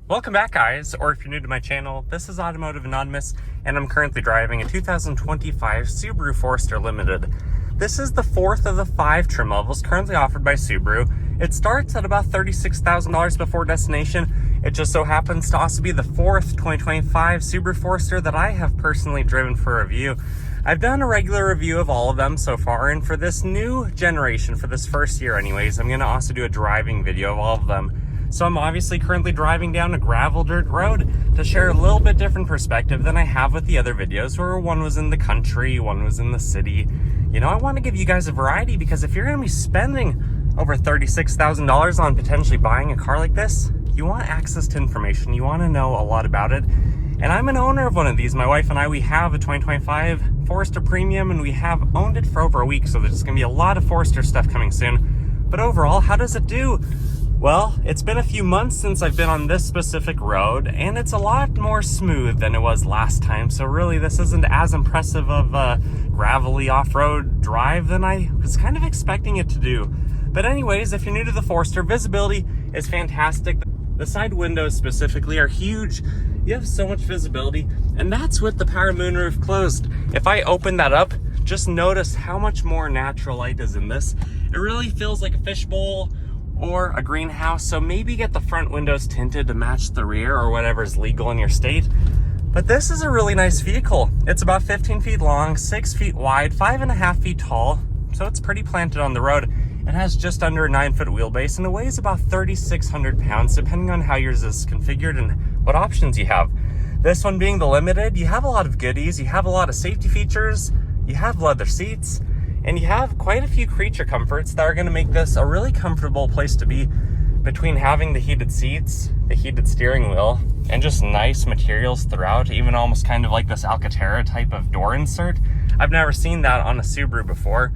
Welcome back, guys, or if you're new to my channel, this is Automotive Anonymous, and I'm currently driving a 2025 Subaru Forester Limited. This is the fourth of the 5 trim levels currently offered by Subaru. It starts at about $36,000 before destination. It just so happens to also be the fourth 2025 Subaru Forester that I have personally driven for review. I've done a regular review of all of them so far, and for this new generation, for this first year anyways, I'm going to also do a driving video of all of them. So I'm obviously currently driving down a gravel dirt road to share a little bit different perspective than I have with the other videos where one was in the country, one was in the city. You know, I want to give you guys a variety because if you're going to be spending over $36,000 on potentially buying a car like this, you want access to information. You want to know a lot about it. And I'm an owner of one of these. My wife and I, we have a 2025 Forester Premium and we have owned it for over a week. So there's going to be a lot of Forester stuff coming soon. But overall, how does it do? Well, it's been a few months since I've been on this specific road, and it's a lot more smooth than it was last time. So really, this isn't as impressive of a gravelly off-road drive than I was kind of expecting it to do. But anyways, if you're new to the Forester, visibility is fantastic. The side windows specifically are huge. You have so much visibility, and that's with the power moonroof closed. If I open that up, just notice how much more natural light is in this. It really feels like a fishbowl or a greenhouse, so maybe get the front windows tinted to match the rear or whatever's legal in your state. But this is a really nice vehicle. It's about 15 feet long, 6 feet wide, 5.5 feet tall, so it's pretty planted on the road. It has just under a 9-foot wheelbase and it weighs about 3,600 pounds, depending on how yours is configured and what options you have. This one being the Limited, you have a lot of goodies, you have a lot of safety features, you have leather seats, and you have quite a few creature comforts that are going to make this a really comfortable place to be, between having the heated seats, the heated steering wheel, and just nice materials throughout, even almost kind of like this Alcantara type of door insert. I've never seen that on a Subaru before,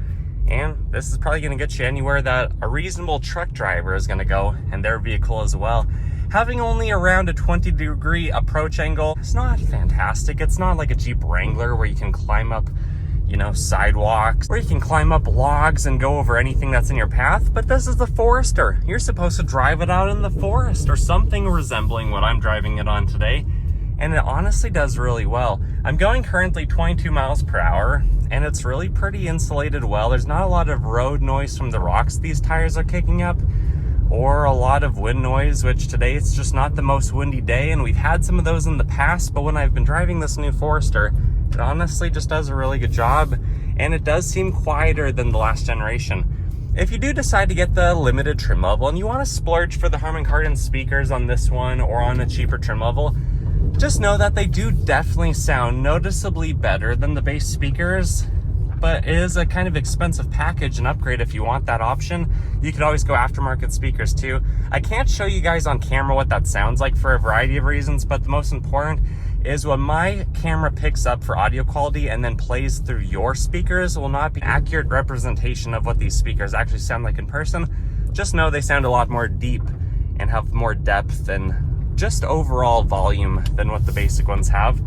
and this is probably going to get you anywhere that a reasonable truck driver is going to go in their vehicle as well. Having only around a 20-degree approach angle, it's not fantastic. It's not like a Jeep Wrangler where you can climb up sidewalks, or you can climb up logs and go over anything that's in your path. But this is the Forester. You're supposed to drive it out in the forest or something resembling what I'm driving it on today. And it honestly does really well. I'm going currently 22 miles per hour and it's really pretty insulated well. There's not a lot of road noise from the rocks these tires are kicking up, or a lot of wind noise, which today it's just not the most windy day, and we've had some of those in the past. But when I've been driving this new Forester, it honestly just does a really good job, and it does seem quieter than the last generation. If you do decide to get the limited trim level and you want to splurge for the Harman Kardon speakers on this one or on a cheaper trim level, just know that they do definitely sound noticeably better than the base speakers, but it is a kind of expensive package and upgrade if you want that option. You could always go aftermarket speakers too. I can't show you guys on camera what that sounds like for a variety of reasons, but the most important is when my camera picks up for audio quality and then plays through your speakers will not be an accurate representation of what these speakers actually sound like in person. Just know they sound a lot more deep and have more depth and just overall volume than what the basic ones have.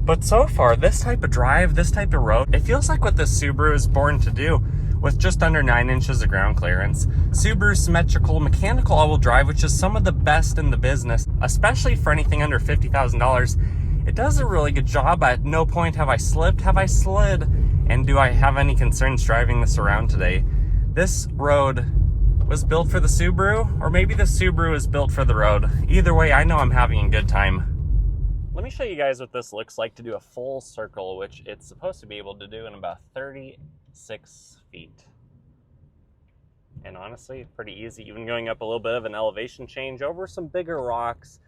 But so far, this type of drive, this type of road, it feels like what this Subaru is born to do, with just under 9 inches of ground clearance. Subaru symmetrical mechanical all-wheel drive, which is some of the best in the business, especially for anything under $50,000. It does a really good job. At no point have I slipped, have I slid, and do I have any concerns driving this around today. This road was built for the Subaru, or maybe the Subaru is built for the road. Either way, I know I'm having a good time. Let me show you guys what this looks like to do a full circle, which it's supposed to be able to do in about 36 feet. And honestly, pretty easy, even going up a little bit of an elevation change over some bigger rocks,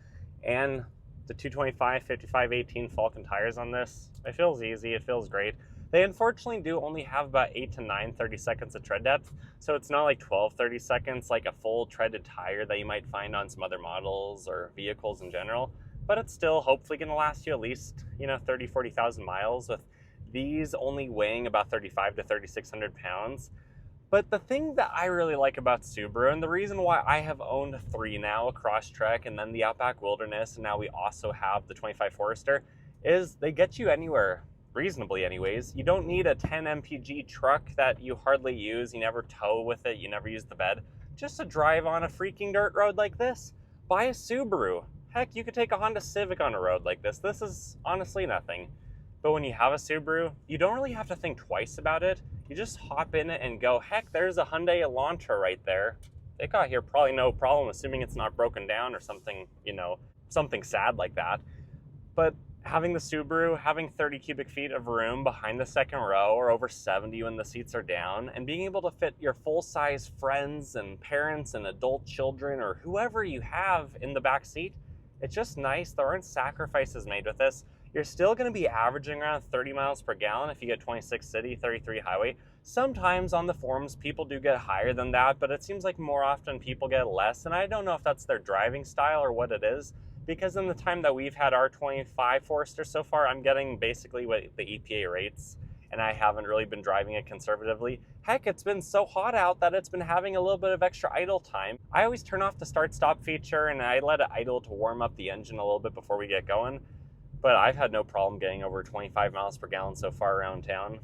and the 225 5518 Falcon tires on this. It feels easy, it feels great. They unfortunately do only have about 8 to 9 30 seconds of tread depth, so it's not like 12 30 seconds like a full treaded tire that you might find on some other models or vehicles in general. But it's still hopefully going to last you at least 30,000-40,000 miles, with these only weighing about 3,500 to 3,600 pounds. But the thing that I really like about Subaru, and the reason why I have owned 3 now, a Crosstrek and then the Outback Wilderness, and now we also have the 25 Forester, is they get you anywhere, reasonably anyways. You don't need a 10 mpg truck that you hardly use, you never tow with it, you never use the bed. Just to drive on a freaking dirt road like this, buy a Subaru. Heck, you could take a Honda Civic on a road like this. This is honestly nothing. But when you have a Subaru, you don't really have to think twice about it. You just hop in it and go, heck, there's a Hyundai Elantra right there. It got here probably no problem, assuming it's not broken down or something, you know, something sad like that. But having the Subaru, having 30 cubic feet of room behind the second row or over 70 when the seats are down, and being able to fit your full-size friends and parents and adult children or whoever you have in the back seat, it's just nice. There aren't sacrifices made with this. You're still going to be averaging around 30 miles per gallon if you get 26 city, 33 highway. Sometimes on the forums, people do get higher than that, but it seems like more often people get less. And I don't know if that's their driving style or what it is, because in the time that we've had our 25 Forester so far, I'm getting basically what the EPA rates, and I haven't really been driving it conservatively. Heck, it's been so hot out that it's been having a little bit of extra idle time. I always turn off the start-stop feature and I let it idle to warm up the engine a little bit before we get going. But I've had no problem getting over 25 miles per gallon so far around town.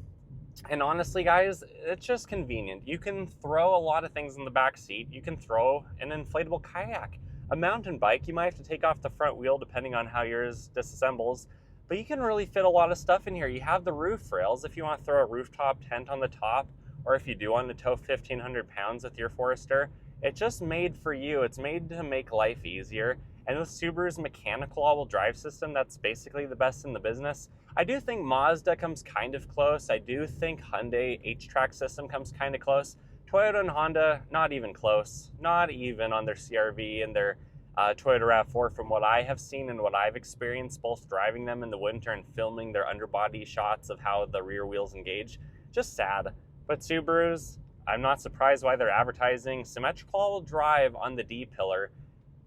And honestly, guys, it's just convenient. You can throw a lot of things in the back seat. You can throw an inflatable kayak. A mountain bike, you might have to take off the front wheel depending on how yours disassembles, but you can really fit a lot of stuff in here. You have the roof rails if you want to throw a rooftop tent on the top, or if you do want to tow 1,500 pounds with your Forester. It's just made for you. It's made to make life easier. And with Subaru's mechanical all-wheel drive system, that's basically the best in the business. I do think Mazda comes kind of close. I do think Hyundai H-Track system comes kind of close. Toyota and Honda, not even close. Not even on their CR-V and their Toyota RAV4 from what I have seen and what I've experienced, both driving them in the winter and filming their underbody shots of how the rear wheels engage. Just sad. But Subarus, I'm not surprised why they're advertising symmetrical all-wheel drive on the D-pillar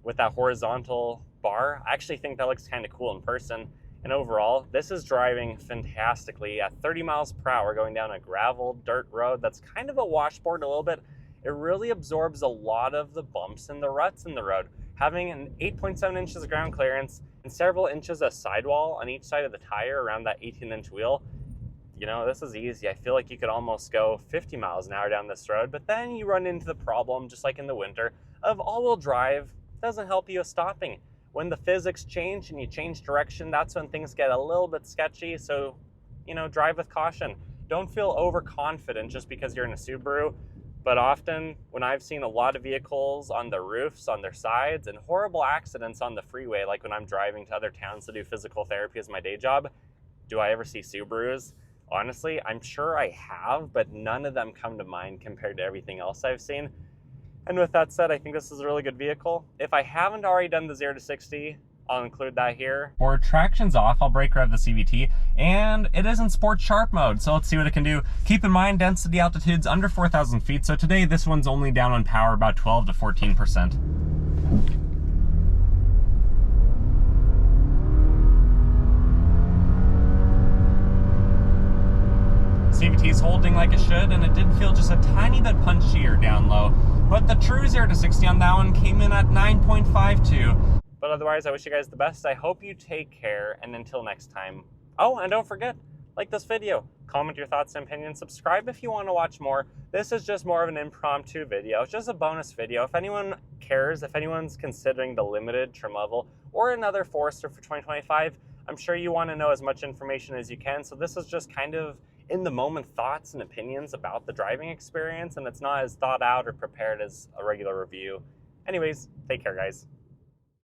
with that horizontal bar. I actually think that looks kind of cool in person. And overall, this is driving fantastically at 30 miles per hour going down a gravel dirt road that's kind of a washboard a little bit. It really absorbs a lot of the bumps and the ruts in the road. Having an 8.7 inches of ground clearance and several inches of sidewall on each side of the tire around that 18-inch wheel, you know, this is easy. I feel like you could almost go 50 miles an hour down this road, but then you run into the problem, just like in the winter, of all-wheel drive doesn't help you with stopping. When the physics change and you change direction, that's when things get a little bit sketchy. So, you know, drive with caution. Don't feel overconfident just because you're in a Subaru. But often, when I've seen a lot of vehicles on the roofs, on their sides, and horrible accidents on the freeway, like when I'm driving to other towns to do physical therapy as my day job, do I ever see Subarus? Honestly, I'm sure I have, but none of them come to mind compared to everything else I've seen. And with that said, I think this is a really good vehicle. If I haven't already done the 0 to 60, I'll include that here. For traction's off, I'll brake rev the CVT, and it is in sport sharp mode, so let's see what it can do. Keep in mind, density altitude's under 4,000 feet, so today this one's only down on power about 12 to 14%. CVT's holding like it should, and it did feel just a tiny bit punchier down low. But the true 0 to 60 on that one came in at 9.52. But otherwise, I wish you guys the best. I hope you take care, and until next time. Oh, and don't forget, like this video, comment your thoughts and opinions, subscribe if you want to watch more. This is just more of an impromptu video. It's just a bonus video. If anyone cares, if anyone's considering the limited trim level or another Forester for 2025, I'm sure you want to know as much information as you can. So this is just kind of in the moment thoughts and opinions about the driving experience, and it's not as thought out or prepared as a regular review. Anyways, take care, guys.